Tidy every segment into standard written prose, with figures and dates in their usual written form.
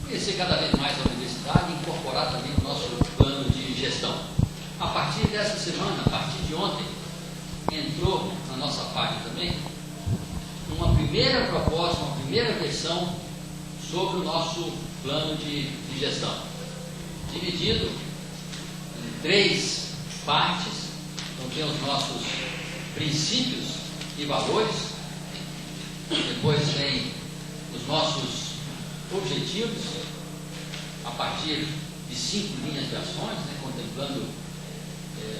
conhecer cada vez mais a universidade e incorporar também o nosso plano de gestão. A partir dessa semana, a partir de ontem, entrou na nossa página também uma primeira proposta, uma primeira versão sobre o nosso plano de gestão, dividido em 3 partes. Então tem os nossos princípios e valores, depois tem os nossos objetivos, a partir de 5 linhas de ações, né, contemplando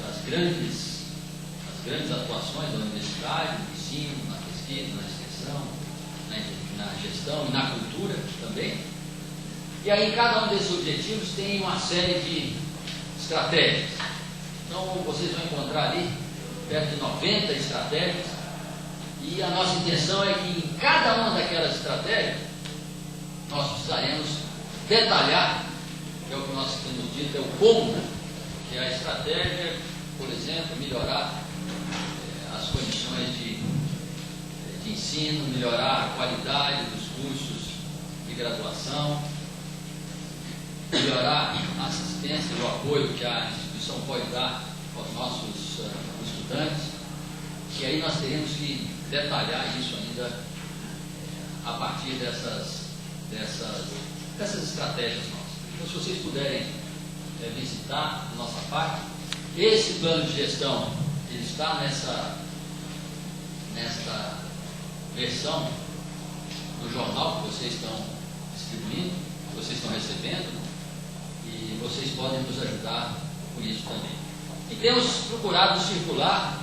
as grandes atuações da universidade, no ensino, na pesquisa, na extensão, na gestão e na cultura também. E aí, cada um desses objetivos tem uma série de estratégias. Então, vocês vão encontrar ali perto de 90 estratégias, e a nossa intenção é que em cada uma daquelas estratégias nós precisaremos detalhar, que é o que nós temos dito, é o como, né? Que é a estratégia, por exemplo, melhorar as condições de ensino, melhorar a qualidade dos cursos de graduação, melhorar a assistência e o apoio que a instituição pode dar aos nossos estudantes, e aí nós teremos que detalhar isso ainda a partir dessas estratégias nossas. Então, se vocês puderem visitar a nossa página, esse plano de gestão, ele está nesta versão do jornal que vocês estão distribuindo, que vocês estão recebendo, e vocês podem nos ajudar com isso também. E temos procurado circular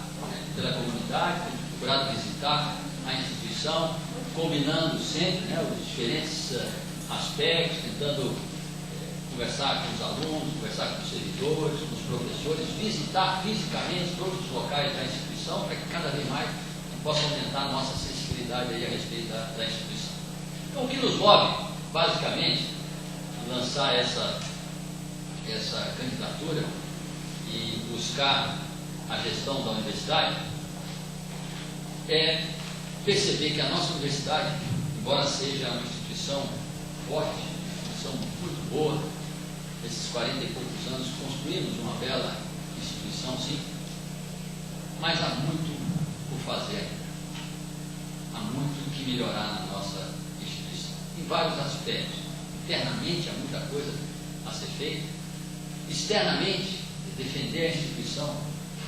pela comunidade, temos procurado visitar a instituição, combinando sempre os diferentes aspectos, tentando conversar com os alunos, conversar com os servidores, com os professores, visitar fisicamente todos os locais da instituição, para que cada vez mais possa aumentar a nossa sensibilidade aí a respeito da instituição. Então, o que nos move, basicamente, a lançar essa candidatura e buscar a gestão da universidade é perceber que a nossa universidade, embora seja uma instituição forte, uma instituição muito boa, nesses 40 e poucos anos construímos uma bela instituição, sim, mas há muito por fazer, há muito que melhorar na nossa instituição, em vários aspectos. Internamente há muita coisa a ser feita, externamente, defender a instituição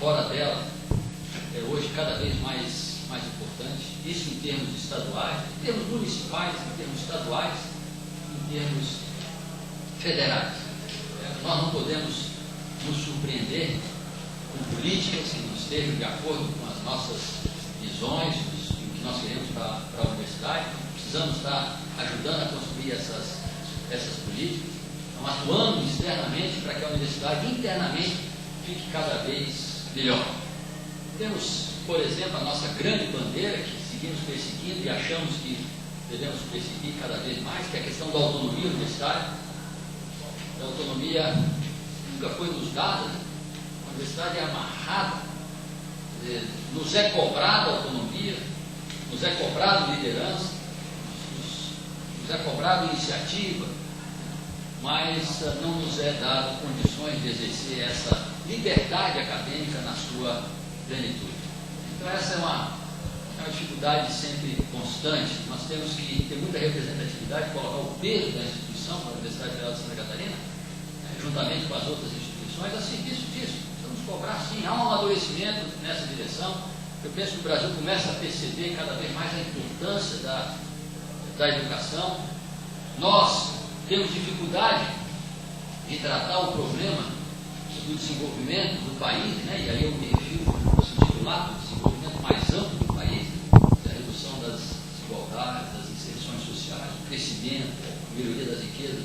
fora dela é hoje cada vez mais importante, isso em termos estaduais, em termos municipais, em termos estaduais, em termos federais. Nós não podemos nos surpreender com políticas que não estejam de acordo com as nossas visões e o que nós queremos para a universidade. Precisamos estar ajudando a construir essas políticas, então, atuando externamente para que a universidade internamente fique cada vez melhor. Temos, por exemplo, a nossa grande bandeira que seguimos perseguindo e achamos que devemos perseguir cada vez mais, que é a questão da autonomia universitária. A autonomia nunca foi nos dada, né? A universidade é amarrada, nos é cobrada autonomia, nos é cobrado liderança, nos é cobrado iniciativa, mas não nos é dado condições de exercer essa liberdade acadêmica na sua plenitude. Então essa é uma dificuldade sempre constante. Nós temos que ter muita representatividade, colocar o peso da instituição, da Universidade Federal de Santa Catarina, juntamente com as outras instituições, a serviço disso. Precisamos cobrar, sim, há um amadurecimento nessa direção. Eu penso que o Brasil começa a perceber cada vez mais a importância da educação. Nós temos dificuldade de tratar o problema do desenvolvimento do país, né? E aí eu me refiro no sentido lá do desenvolvimento mais amplo do país, da redução das desigualdades, das inserções sociais, do crescimento, da melhoria das riquezas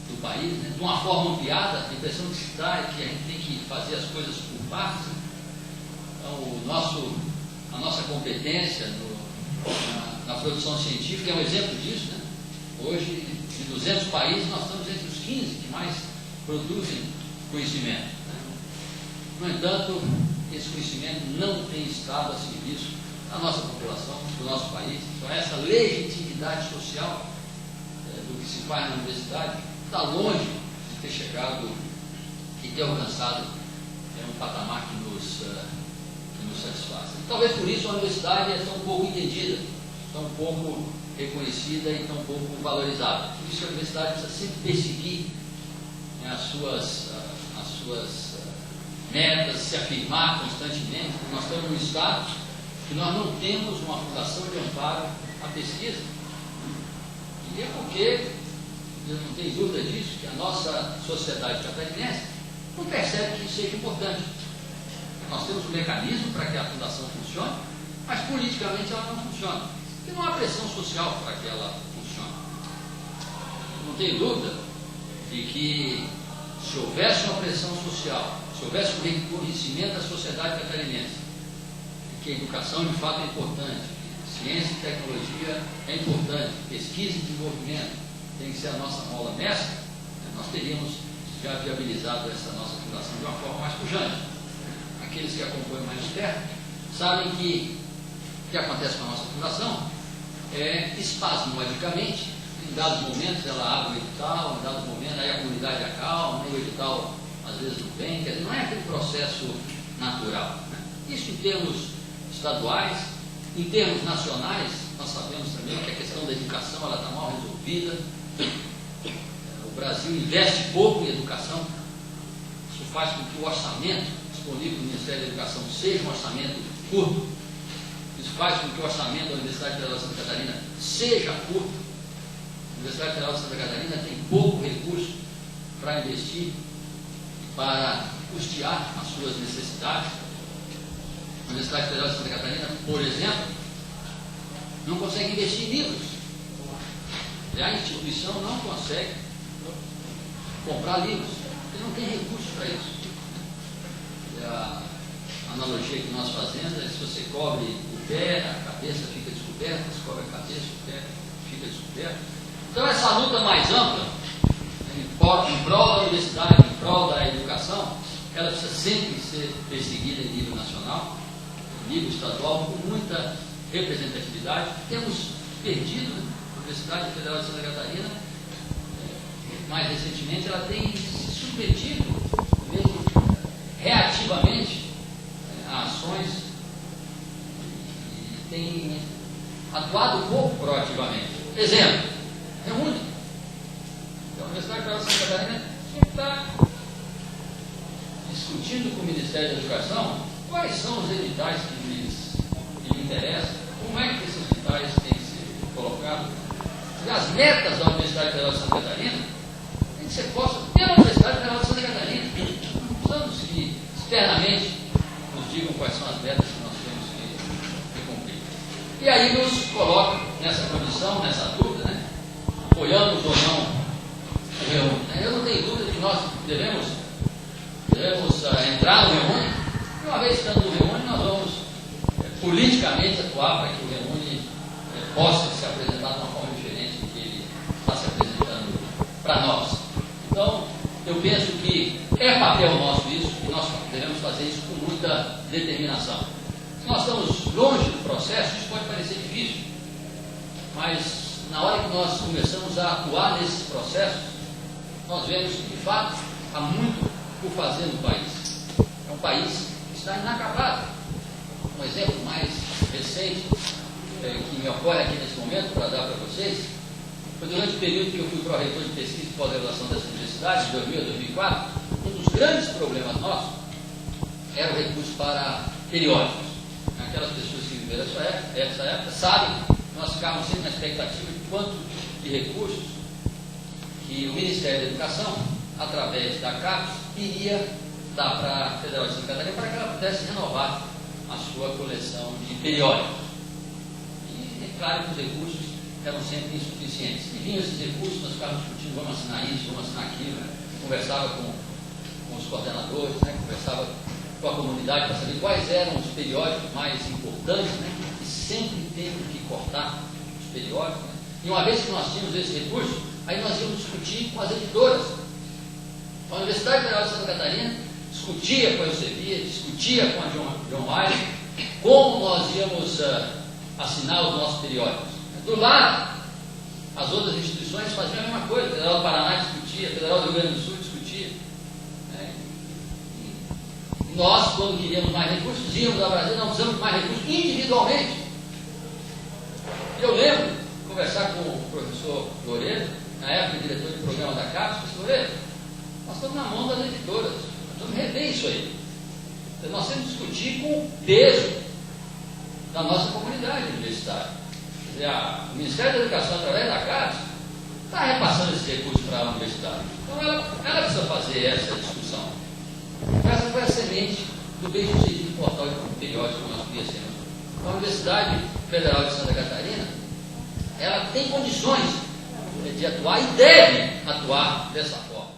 do país, né? De uma forma ampliada. A impressão que se dá é que a gente tem que fazer as coisas por partes. Então, a nossa competência na produção científica é um exemplo disso, né? Hoje, de 200 países, nós estamos entre os 15 que mais produzem conhecimento, né? No entanto, esse conhecimento não tem estado a serviço da nossa população, do nosso país. Então, essa legitimidade social do que se faz na universidade está longe de ter chegado e ter alcançado um patamar que nos satisfaz. Talvez por isso a universidade é tão pouco entendida, tão pouco reconhecida e tão pouco valorizada. Por isso a universidade precisa sempre perseguir as suas metas, se afirmar constantemente. Nós estamos num estado que nós não temos uma fundação de amparo à pesquisa. E é porque, eu não tenho dúvida disso, que a nossa sociedade catarinense não percebe que isso seja importante. Nós temos um mecanismo para que a fundação funcione, mas politicamente ela não funciona. E não há pressão social para que ela funcione. Não tenho dúvida de que se houvesse uma pressão social, se houvesse um reconhecimento da sociedade catarinense, de que a educação de fato é importante, que ciência e tecnologia é importante, pesquisa e desenvolvimento tem que ser a nossa mola mestra, nós teríamos já viabilizado essa nossa fundação de uma forma mais pujante. Aqueles que acompanham mais de perto sabem que o que acontece com a nossa fundação é espasmodicamente, em dados momentos ela abre o edital, em dados momentos aí a comunidade acalma, o edital às vezes não vem, quer dizer, não é aquele processo natural. Né? Isso em termos estaduais, em termos nacionais, nós sabemos também que a questão da educação ela está mal resolvida. O Brasil investe pouco em educação, isso faz com que o orçamento disponível do Ministério da Educação seja um orçamento curto, isso faz com que o orçamento da Universidade Federal de Santa Catarina seja curto. A Universidade Federal de Santa Catarina tem pouco recurso para investir e para custear as suas necessidades. A Universidade Federal de Santa Catarina, por exemplo, não consegue investir em livros. A instituição não consegue comprar livros, porque não tem recurso para isso. A analogia que nós fazemos é que se você cobre o pé, a cabeça fica descoberta, se cobre a cabeça, o pé fica descoberto. Então essa luta mais ampla, em prol da universidade, em prol da educação, ela precisa sempre ser perseguida em nível nacional, em nível estadual, com muita representatividade. Temos perdido, né? A Universidade Federal de Santa Catarina, mais recentemente, ela tem se submetido, mesmo reativamente, a ações e tem atuado pouco proativamente. Exemplo, reúne. Então, a Universidade Federal de Santa Catarina tinha que estar discutindo com o Ministério da Educação quais são os editais que lhe interessam, como é que esses editais têm que ser colocados. E as metas da Universidade Federal de Santa Catarina têm que ser postas pela Universidade Federal de Santa Catarina. Não precisamos que externamente nos digam quais são as metas que nós temos que cumprir. E aí nos coloca nessa condição, nessa dúvida, né? Apoiamos ou não o Reúne. Eu não tenho dúvida que nós devemos entrar no Reúne, e uma vez estando no Reúne, nós vamos politicamente atuar para que o Reúne possa se apresentar de uma forma diferente do que ele está se apresentando para nós. Então, eu penso que é papel nosso isso, e nós devemos fazer isso com muita determinação. Se nós estamos longe do processo, isso pode parecer difícil, mas na hora que nós começamos a atuar nesses processos, nós vemos que, de fato, há muito por fazer no país. É um país que está inacabado. Um exemplo mais recente que me ocorre aqui nesse momento para dar para vocês foi durante o período que eu fui pró-reitor de pesquisa e pós-graduação dessa universidade, de 2000 a 2004. Um dos grandes problemas nossos era o recurso para periódicos. Aquelas pessoas que viveram essa época sabem que nós ficávamos sempre na expectativa de quanto de recursos que o Ministério da Educação, através da CAPES, iria dar para a Federal de Santa Catarina para que ela pudesse renovar a sua coleção de periódicos. E é claro que os recursos eram sempre insuficientes. E vinham esses recursos, nós ficávamos discutindo, vamos assinar isso, vamos assinar aquilo. Né? Conversava com os coordenadores, né? Conversava com a comunidade para saber quais eram os periódicos mais importantes, né? E sempre teve que cortar os periódicos. Né? E uma vez que nós tínhamos esse recurso, aí nós íamos discutir com as editoras. A Universidade Federal de Santa Catarina discutia com a Elsevier, discutia com a John Wiley, como nós íamos assinar os nossos periódicos. Do lado, as outras instituições instituições faziam a mesma coisa. A Federal do Paraná discutia, a Federal do Rio Grande do Sul discutia. Né? E nós, quando queríamos mais recursos, íamos ao Brasil, não precisamos de mais recursos individualmente. E eu lembro de conversar com o professor Loureiro, na época diretor de programa da CAPES, professor Loureiro, nós estamos na mão das editoras, nós vamos rever isso aí. Então, nós temos que discutir com o peso da nossa comunidade universitária. Quer dizer, o Ministério da Educação, através da CAPES, está repassando esse recurso para a universidade. Então, ela precisa fazer essa discussão. Essa foi a semente do bem-sucedido portal periódico que nós conhecemos. A Universidade Federal de Santa Catarina, ela tem condições de atuar e deve atuar dessa forma.